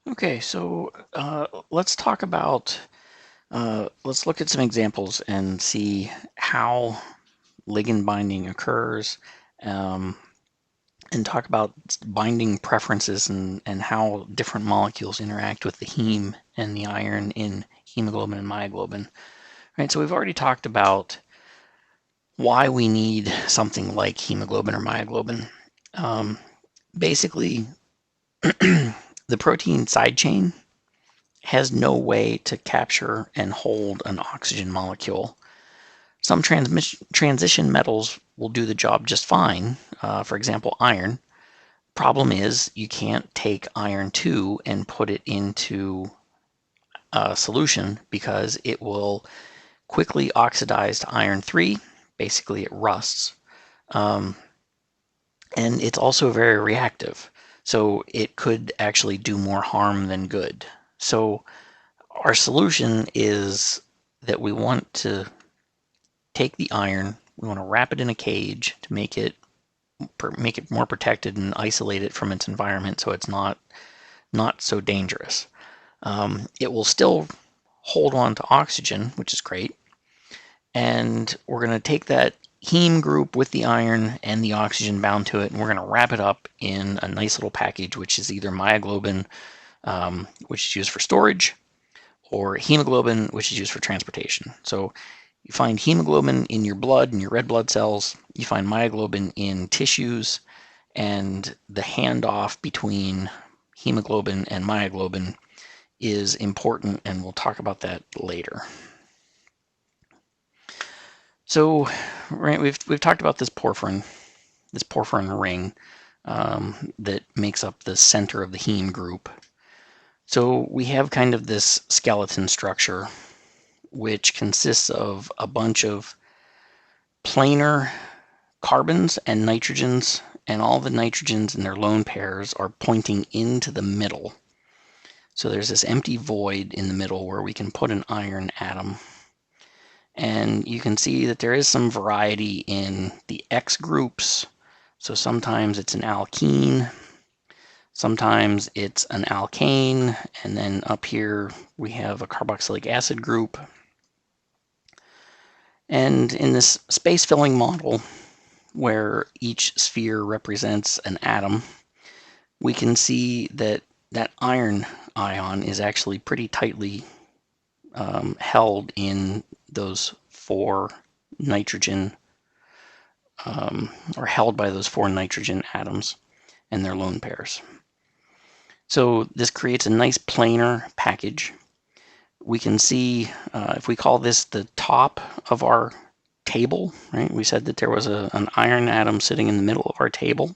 Okay, so let's talk about, let's look at some examples and see how ligand binding occurs, um, and talk about binding preferences and how different molecules interact with the heme and the iron in hemoglobin and myoglobin. Right, so we've already talked about why we need something like hemoglobin or myoglobin. Basically, the protein side chain has no way to capture and hold an oxygen molecule. Some transition metals will do the job just fine. For example, iron. Problem is you can't take iron 2 and put it into a solution because it will quickly oxidize to iron 3. Basically, it rusts. Um, and it's also very reactive. So it could actually do more harm than good. So our solution is that we want to take the iron, we want to wrap it in a cage to make it more protected and isolate it from its environment so it's not so dangerous. It will still hold on to oxygen, which is great. And we're going to take that heme group with the iron and the oxygen bound to it, and we're going to wrap it up in a nice little package, which is either myoglobin, which is used for storage, or hemoglobin, which is used for transportation. So you find hemoglobin in your blood, in your red blood cells. You find myoglobin in tissues, and the handoff between hemoglobin and myoglobin is important, and we'll talk about that later. So, right, we've talked about this porphyrin ring that makes up the center of the heme group. So we have kind of this skeleton structure, which consists of a bunch of planar carbons and nitrogens, and all the nitrogens in their lone pairs are pointing into the middle. So there's this empty void in the middle where we can put an iron atom. And you can see that there is some variety in the X groups. So sometimes it's an alkene, sometimes it's an alkane, and then up here we have a carboxylic acid group. And in this space-filling model, where each sphere represents an atom, we can see that that iron ion is actually pretty tightly held in those 4 nitrogen, or held by those 4 nitrogen atoms and their lone pairs. So this creates a nice planar package. We can see, if we call this the top of our table, right? We said that there was an iron atom sitting in the middle of our table,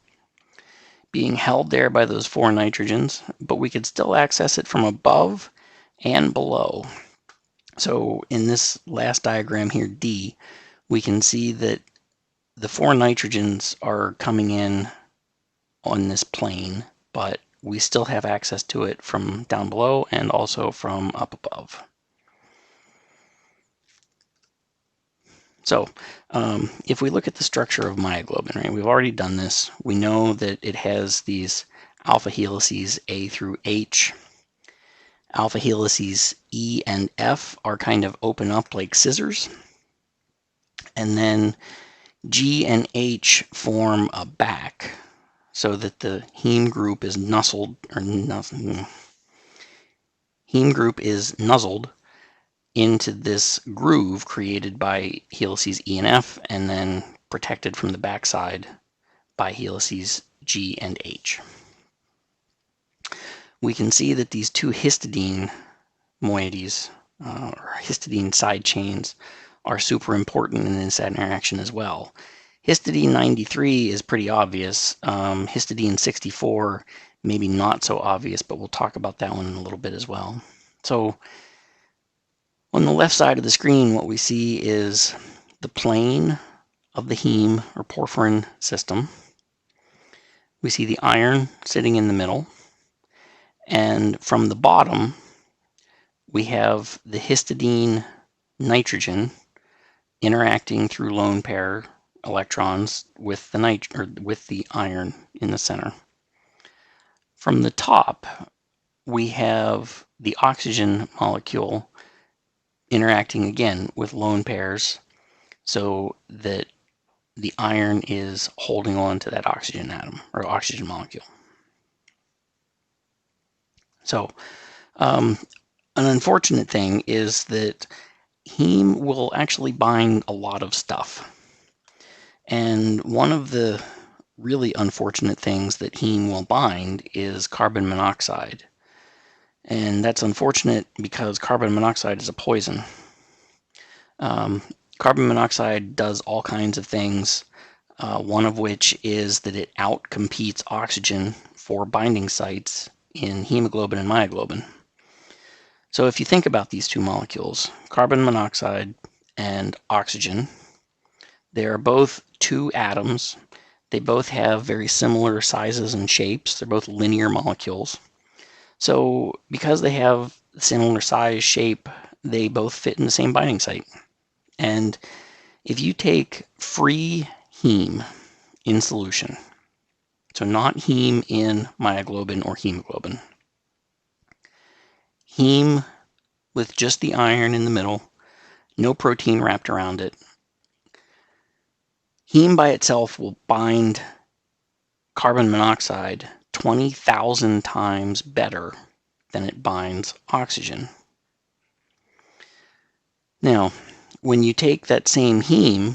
being held there by those 4 nitrogens, but we could still access it from above and below. So in this last diagram here, D, we can see that the 4 nitrogens are coming in on this plane, but we still have access to it from down below and also from up above. So if we look at the structure of myoglobin, right, we've already done this. We know that it has these alpha helices A through H. Alpha helices E and F are kind of open up like scissors. And then G and H form a back so that the heme group is nuzzled into this groove created by helices E and F, and then protected from the backside by helices G and H. We can see that these 2 histidine moieties, or histidine side chains, are super important in this interaction as well. Histidine 93 is pretty obvious. Histidine 64, maybe not so obvious, but we'll talk about that one in a little bit as well. So on the left side of the screen, what we see is the plane of the heme or porphyrin system. We see the iron sitting in the middle. And from the bottom, we have the histidine nitrogen interacting through lone pair electrons with the iron in the center. From the top, we have the oxygen molecule interacting again with lone pairs so that the iron is holding on to that oxygen atom or oxygen molecule. So an unfortunate thing is that heme will actually bind a lot of stuff. And one of the really unfortunate things that heme will bind is carbon monoxide. And that's unfortunate because carbon monoxide is a poison. Carbon monoxide does all kinds of things, one of which is that it outcompetes oxygen for binding sites in hemoglobin and myoglobin. So if you think about these two molecules, carbon monoxide and oxygen, they are both two atoms. They both have very similar sizes and shapes. They're both linear molecules. So because they have similar size, shape, they both fit in the same binding site. And if you take free heme in solution, so not heme in myoglobin or hemoglobin, heme with just the iron in the middle, no protein wrapped around it, heme by itself will bind carbon monoxide 20,000 times better than it binds oxygen. Now, when you take that same heme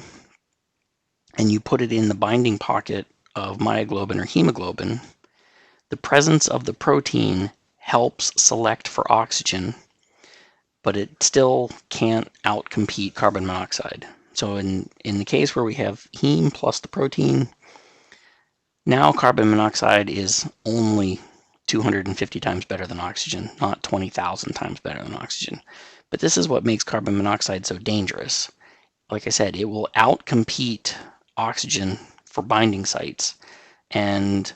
and you put it in the binding pocket of myoglobin or hemoglobin, the presence of the protein helps select for oxygen, but it still can't outcompete carbon monoxide. So in the case where we have heme plus the protein, now carbon monoxide is only 250 times better than oxygen, not 20,000 times better than oxygen. But this is what makes carbon monoxide so dangerous. Like I said, it will outcompete oxygen for binding sites. And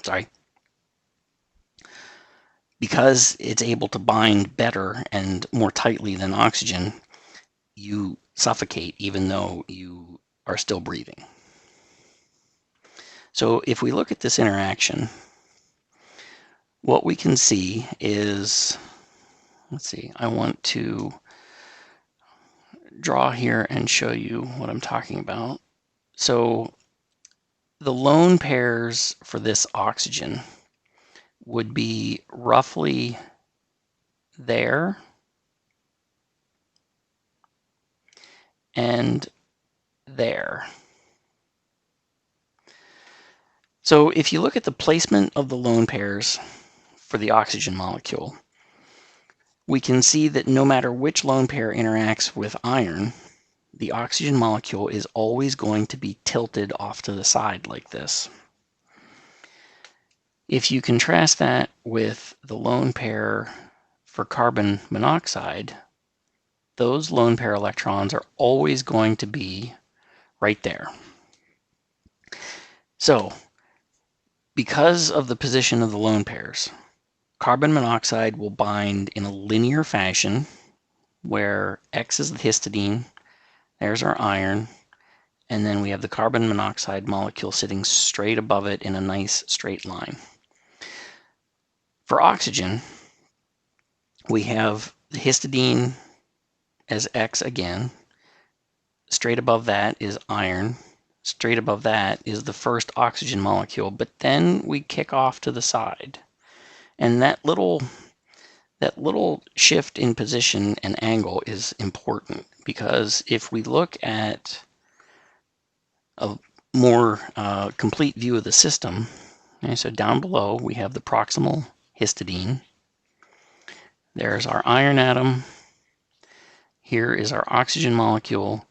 sorry, because it's able to bind better and more tightly than oxygen, you suffocate even though you are still breathing. So if we look at this interaction, what we can see is, let's see, I want to draw here and show you what I'm talking about. So the lone pairs for this oxygen would be roughly there and there. So if you look at the placement of the lone pairs for the oxygen molecule, we can see that no matter which lone pair interacts with iron, the oxygen molecule is always going to be tilted off to the side like this. If you contrast that with the lone pair for carbon monoxide, those lone pair electrons are always going to be right there. So, because of the position of the lone pairs, carbon monoxide will bind in a linear fashion where X is the histidine, there's our iron, and then we have the carbon monoxide molecule sitting straight above it in a nice straight line. For oxygen, we have the histidine as X again. Straight above that is iron. Straight above that is the first oxygen molecule, but then we kick off to the side. And that little shift in position and angle is important, because if we look at a more complete view of the system, okay, so down below we have the proximal histidine. There's our iron atom. Here is our oxygen molecule,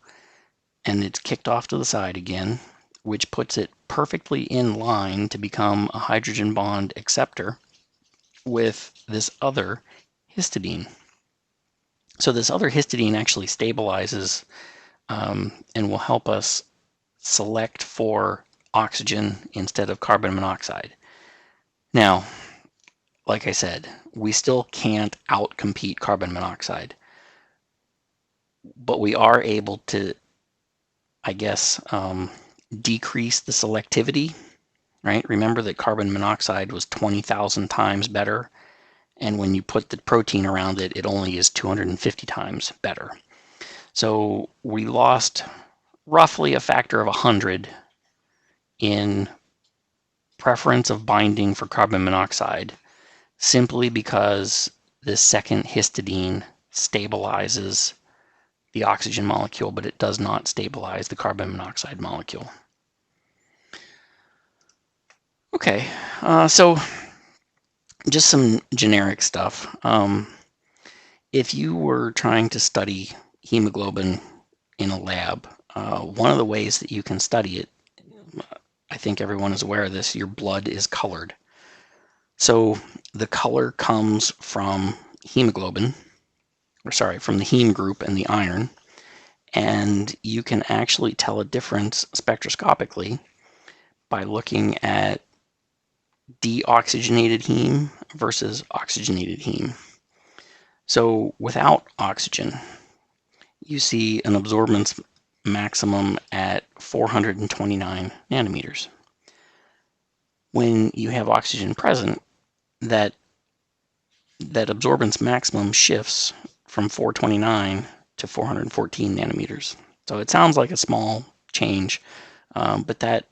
and it's kicked off to the side again, which puts it perfectly in line to become a hydrogen bond acceptor with this other histidine. So this other histidine actually stabilizes and will help us select for oxygen instead of carbon monoxide. Now, like I said, we still can't outcompete carbon monoxide, but we are able to, I guess, decrease the selectivity right? Remember that carbon monoxide was 20,000 times better, and when you put the protein around it, it only is 250 times better. So we lost roughly a factor of 100 in preference of binding for carbon monoxide, simply because this second histidine stabilizes the oxygen molecule, but it does not stabilize the carbon monoxide molecule. Okay, so just some generic stuff. If you were trying to study hemoglobin in a lab, one of the ways that you can study it, I think everyone is aware of this, your blood is colored. So the color comes from hemoglobin, from the heme group and the iron, and you can actually tell a difference spectroscopically by looking at deoxygenated heme versus oxygenated heme. So without oxygen, you see an absorbance maximum at 429 nanometers. When you have oxygen present, that absorbance maximum shifts from 429 to 414 nanometers. So it sounds like a small change, but that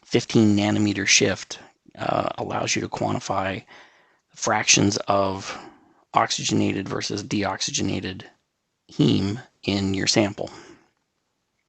15 nanometer shift allows you to quantify fractions of oxygenated versus deoxygenated heme in your sample.